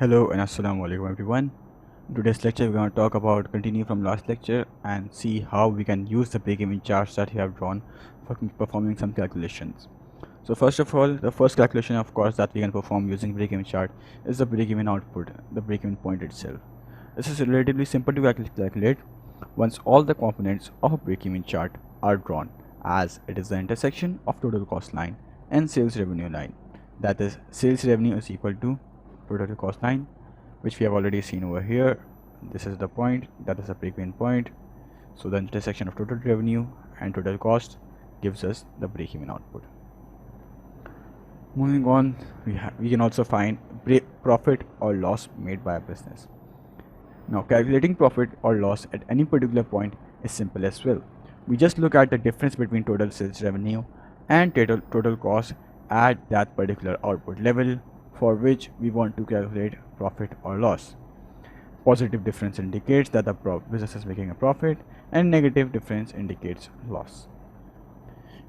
Hello and assalamu alaikum everyone. In today's lecture we're going to talk about continue from last lecture and see how we can use the break-even charts that we have drawn for performing some calculations. So first of all, the first calculation of course that we can perform using break-even chart is the break-even output, the break-even point itself. This is relatively simple to calculate once all the components of a break-even chart are drawn, as it is the intersection of total cost line and sales revenue line. That is, sales revenue is equal to total cost line, which we have already seen over here. This is the point, that is the break-even point. So the intersection of total revenue and total cost gives us the break-even output. Moving on, we can also find profit or loss made by a business. Now calculating profit or loss at any particular point is simple as well. We just look at the difference between total sales revenue and total cost at that particular output level for which we want to calculate profit or loss. Positive difference indicates that the business is making a profit and negative difference indicates loss.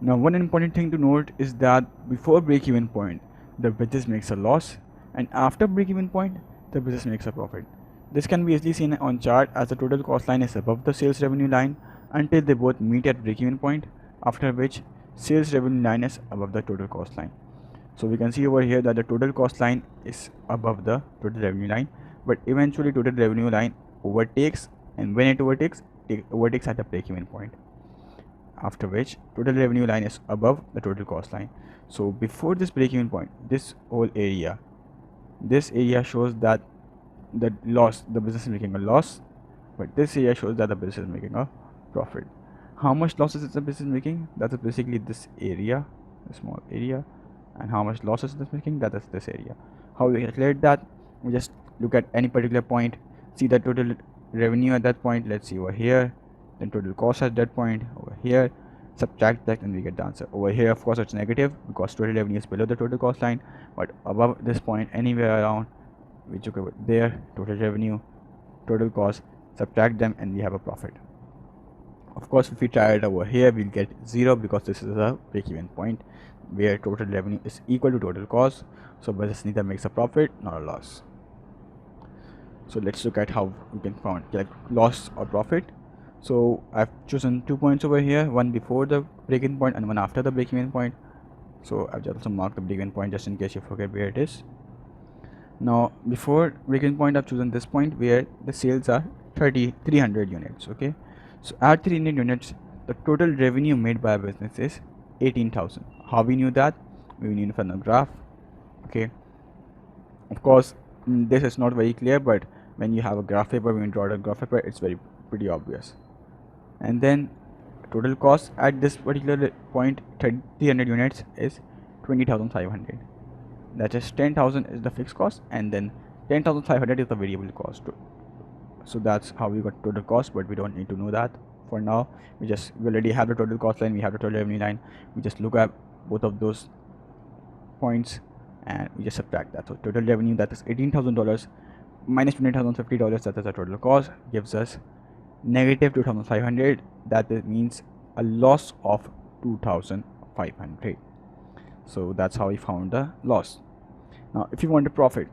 Now one important thing to note is that before break-even point the business makes a loss and after break-even point the business makes a profit. This can be easily seen on chart as the total cost line is above the sales revenue line until they both meet at break-even point, after which sales revenue line is above the total cost line. So we can see over here that the total cost line is above the total revenue line, but eventually total revenue line overtakes, and when it overtakes at the break-even point, after which total revenue line is above the total cost line. So before this break-even point, this whole area, shows that the business is making a loss, but this area shows that the business is making a profit. How much losses is the business making? That is basically this area, a small area, and how much losses it is making, that is this area. How we calculate that? We just look at any particular point, see the total revenue at that point, let's see over here, then total cost at that point over here, subtract that and we get the answer. Over here of course it's negative because total revenue is below the total cost line, but above this point anywhere around we took over there, total revenue, total cost, subtract them and we have a profit. Of course if we try it over here we'll get 0 because this is a break-even point where total revenue is equal to total cost, so business neither makes a profit nor a loss. So let's look at how we can find loss or profit. So I've chosen 2 points over here, one before the break-even point and one after the break-even point. So I've just also marked the break-even point just in case you forget where it is. Now before break-even point I've chosen this point where the sales are 300 units. Okay, so at 300 units the total revenue made by a business is 18,000. How we knew that? We knew from the graph. Okay, of course this is not very clear, but when you have a graph paper, when you draw a graph paper, it's pretty obvious. And then total cost at this particular point 300 units is 20,500. That is 10,000 is the fixed cost and then 10,500 is the variable cost. So that's how we got total cost, but we don't need to know that for now. We already have the total cost line, we have the total revenue line. We just look at both of those points and we just subtract that. So total revenue, that is $18,000 minus $20,050, that is the total cost, gives us negative 2,500. That means a loss of 2,500. So that's how we found the loss. Now if you want a profit,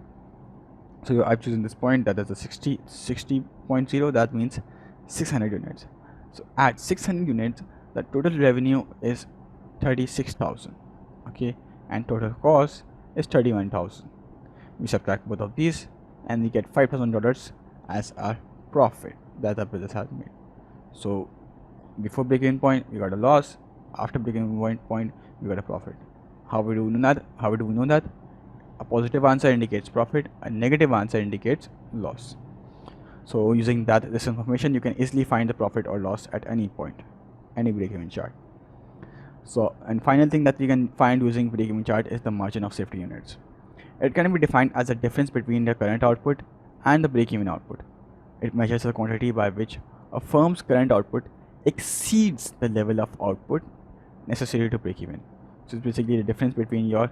so I've chosen this point, that is the 60.0, that means 600 units. So at 600 units the total revenue is 36,000. Okay, and total cost is 31,000. We subtract both of these and we get $5,000 as our profit that the business has made. So before break-even point we got a loss, after break-even point we got a profit. How do we know that? A positive answer indicates profit, a negative answer indicates loss. So using this information you can easily find the profit or loss at any point, any break-even chart. So, and final thing that we can find using break-even chart is the margin of safety units. It can be defined as the difference between the current output and the break-even output. It measures the quantity by which a firm's current output exceeds the level of output necessary to break even. So it's basically the difference between your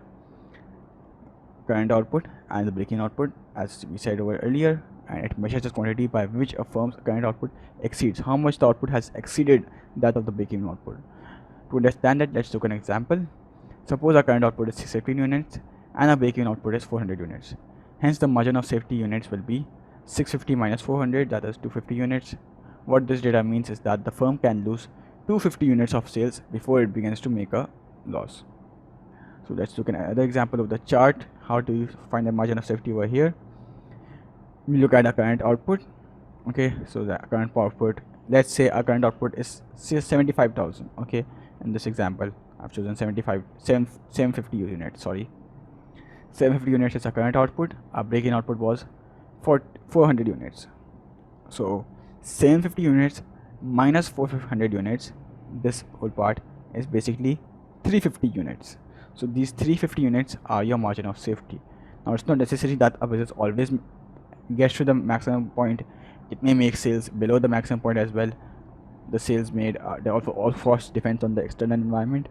current output and the break-even output, as we said over earlier, and it measures the quantity by which a firm's current output exceeds, how much the output has exceeded that of the break-even output. To understand that, let's look at an example. Suppose our current output is 615 units and our break-even output is 400 units. Hence the margin of safety units will be 650 minus 400, that is 250 units. What this data means is that the firm can lose 250 units of sales before it begins to make a loss. So let's look at another example of the chart. How do you find the margin of safety over here? We look at a current output. Okay, so the current output, let's say our current output is 75,000. okay, in this example I've chosen 750 units. 750 units is our current output. Our break-even output was 400 units. So 750 units minus 400 units, this whole part is basically 350 units. So these 350 units are your margin of safety. Now it's not necessary that a business always gets to the maximum point. It may make sales below the maximum point as well. The sales made, they also all costs depends on the external environment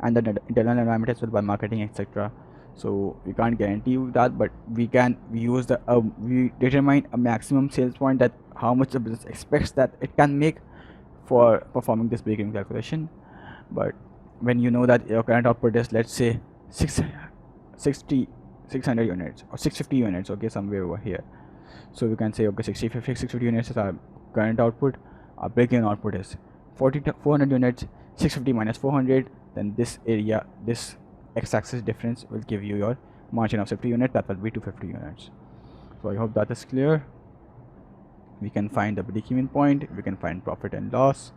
and the internal environment as well, by marketing, etc. So we can't guarantee you that, but we use the we determine a maximum sales point, that how much the business expects that it can make for performing this break-even calculation. But when you know that your current output is, let's say, 600 units or 650 units, okay, somewhere over here. So we can say, okay, 650 units is our current output. Our break-even output is 400 units. 650 minus 400, then this area, this x-axis difference will give you your margin of safety unit, that will be 250 units. So I hope that is clear. We can find the break-even point, we can find profit and loss,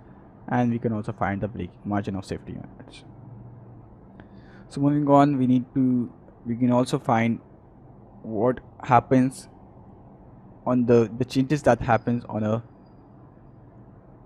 and we can also find the margin of safety units. So moving on, we can also find what happens on the changes that happens on a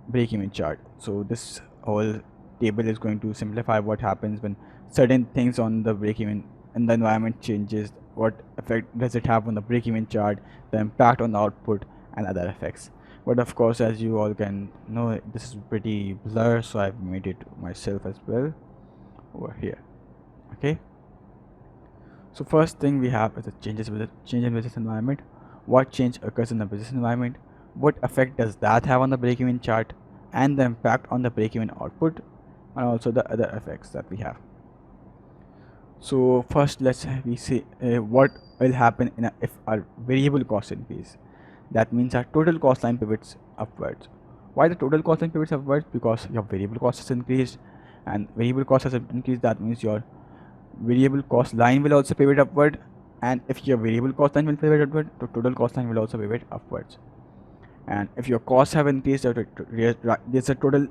break-even chart. So this whole table is going to simplify what happens when certain things on the break-even and the environment changes. What effect does it have on the break-even chart, the impact on the output, and other effects. But of course, as you all can know, this is pretty blur, so I've made it myself as well over here. Okay, so first thing we have is the change in business environment. What change occurs in the business environment, what effect does that have on the break-even chart, and the impact on the break-even output, and also the other effects that we have. So first, let's see what will happen if our variable cost increase. That means our total cost line pivots upwards. Why the total cost line pivots upwards? Because your variable cost has increased, and variable cost has increased. That means your variable cost line will also pivot upward, and if your variable cost line will pivot upward, the total cost line will also pivot upwards. And if your costs have increased, there's a total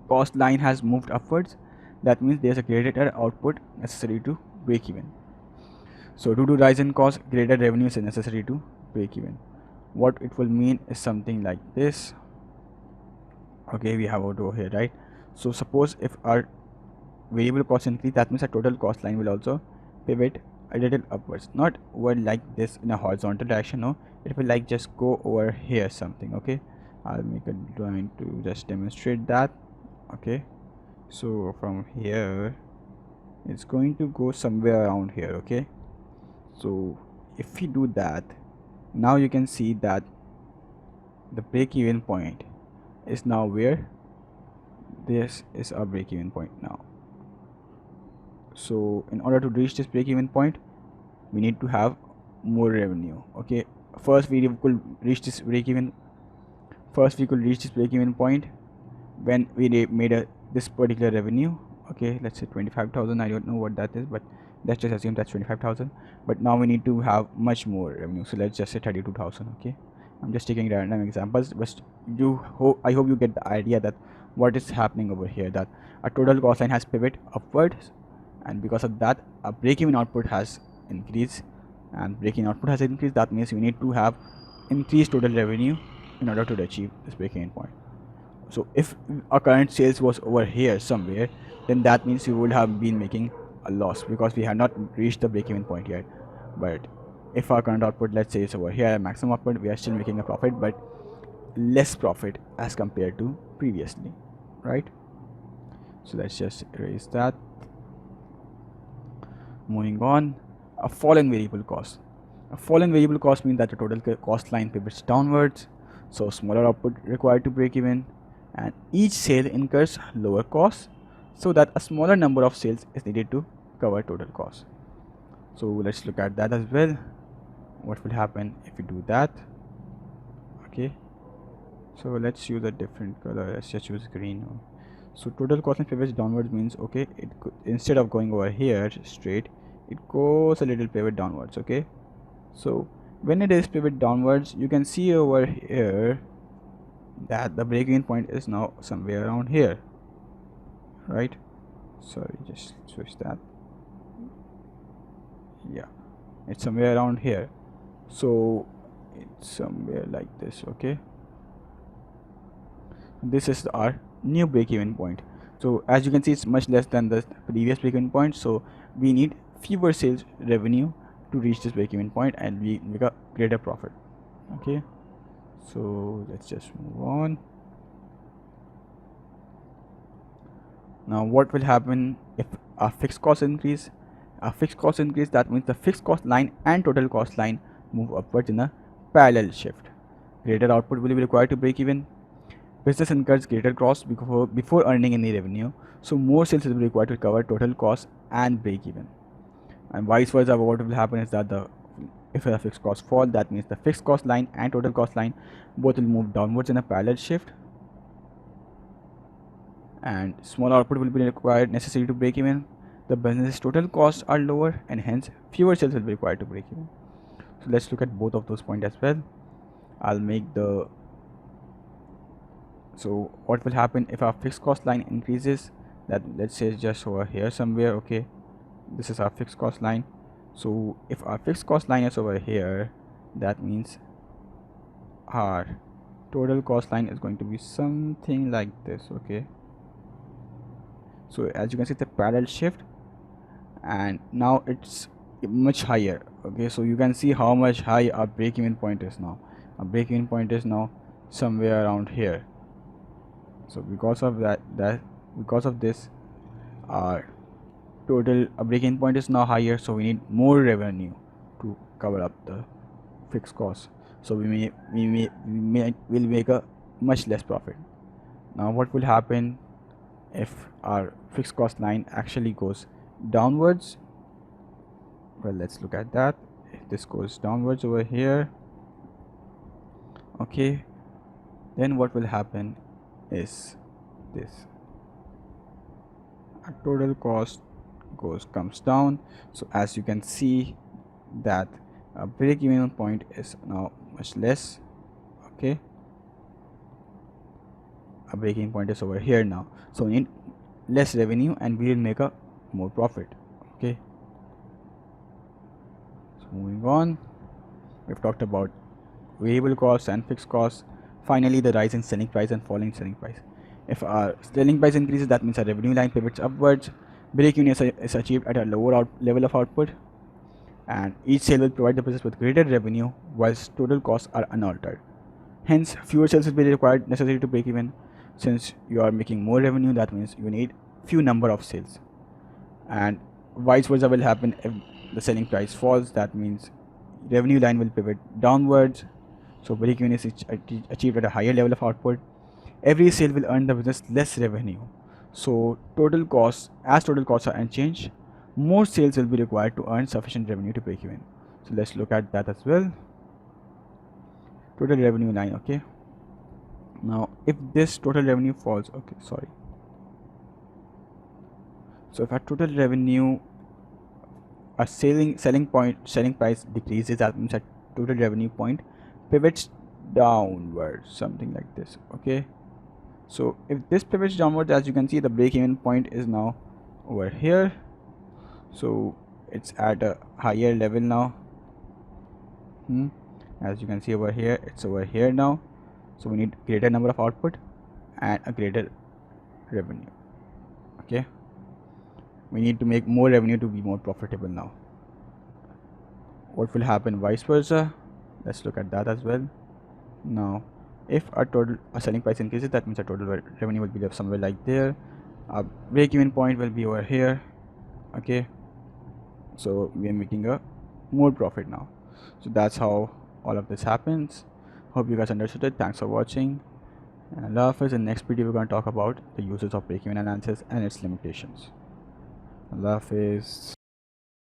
cost line has moved upwards, that means there's a greater output necessary to break even. So due to rise in cost, greater revenues is necessary to break even. What it will mean is something like this. Okay, we have it over here, right? So suppose if our variable cost increase, that means our total cost line will also pivot a little upwards, not over like this in a horizontal direction, no, it will like just go over here something. Okay, I'll make a drawing to just demonstrate that. Okay, so from here it's going to go somewhere around here. Okay, so if we do that, now you can see that the break-even point is now where this is our break-even point now. So in order to reach this break-even point, we need to have more revenue. Okay, first we could reach this break-even point when we made this particular revenue. Okay, let's say 25,000. I don't know what that is, but let's just assume that's 25,000. But now we need to have much more revenue, so let's just say 32,000. Okay, I'm just taking random examples, but I hope you get the idea that what is happening over here, that a total cost line has pivot upwards, and because of that a break-even output has increased, and break-even output has increased, that means we need to have increased total revenue in order to achieve this break-even point. So if our current sales was over here somewhere, then that means we would have been making a loss because we have not reached the break-even point yet. But if our current output, let's say, is over here, maximum output, we are still making a profit, but less profit as compared to previously, right? So let's just erase that. Moving on, a fall in variable cost. A fall in variable cost means that the total cost line pivots downwards, so smaller output required to break even, and each sale incurs lower costs, so that a smaller number of sales is needed to cover total cost. So let's look at that as well. what will happen if we do that? Okay, so let's use a different color. Let's just use green. So total cost and pivots downwards means, okay, instead of going over here straight, it goes a little pivot downwards. Okay, so when it is pivot downwards, you can see over here that the break-even point is now somewhere around here, right? Sorry, just switch that. Yeah, it's somewhere around here, so it's somewhere like this. Okay, this is our new break-even point. So as you can see, it's much less than the previous break-even point, so we need fewer sales revenue to reach this break-even point and we make a greater profit. Okay, so let's just move on. Now what will happen if our fixed cost increase? Our fixed cost increase, that means the fixed cost line and total cost line move upwards in a parallel shift. Greater output will be required to break even. Business incurs greater costs before earning any revenue, so more sales will be required to cover total cost and break even. And vice versa, what will happen is that if the fixed costs fall, that means the fixed cost line and total cost line both will move downwards in a parallel shift, and small output will be required necessary to break even. The business's total costs are lower and hence fewer sales will be required to break even. So let's look at both of those points as well. I'll make the So what will happen if our fixed cost line increases? That, let's say, just over here somewhere. Okay, this is our fixed cost line. So if our fixed cost line is over here, that means our total cost line is going to be something like this. Okay, so as you can see, the parallel shift, and now it's much higher. Okay, so you can see how much high our break-even point is now. Our break-even point is now somewhere around here. So because of because of this, our total break-even point is now higher, so we need more revenue to cover up the fixed cost. So we will make a much less profit. Now what will happen if our fixed cost line actually goes downwards? Well, let's look at that. If this goes downwards over here, okay, then what will happen is this: our total cost comes down. So as you can see that a break-even point is now much less. Okay, a break-even point is over here now, so we need less revenue and we will make a more profit. Okay, so moving on, we've talked about variable costs and fixed costs. Finally, the rise in selling price and falling selling price. If our selling price increases, that means our revenue line pivots upwards. Break-even is achieved at a lower level of output, and each sale will provide the business with greater revenue whilst total costs are unaltered. Hence, fewer sales will be required necessary to break even. Since you are making more revenue, that means you need few number of sales, and vice versa will happen if the selling price falls. That means revenue line will pivot downwards, so break-even is achieved at a higher level of output. Every sale will earn the business less revenue, so total costs are unchanged, more sales will be required to earn sufficient revenue to break even. So let's look at that as well. Total revenue line. Okay, now if this total revenue falls, okay, sorry, so if our total revenue, our selling price decreases, that means our total revenue point pivots downwards, something like this. Okay, so if this pivots downwards, as you can see, the break-even point is now over here, so it's at a higher level now. As you can see over here, it's over here now, so we need greater number of output and a greater revenue. Okay, we need to make more revenue to be more profitable now. What will happen vice versa? Let's look at that as well. Now if our selling price increases, that means our total revenue will be somewhere like there. Our break-even point will be over here. Okay, so we are making a more profit now. So that's how all of this happens. Hope you guys understood it. Thanks for watching, and Allah Hafiz. In the next video we're going to talk about the uses of break-even analysis and its limitations. Allah Hafiz.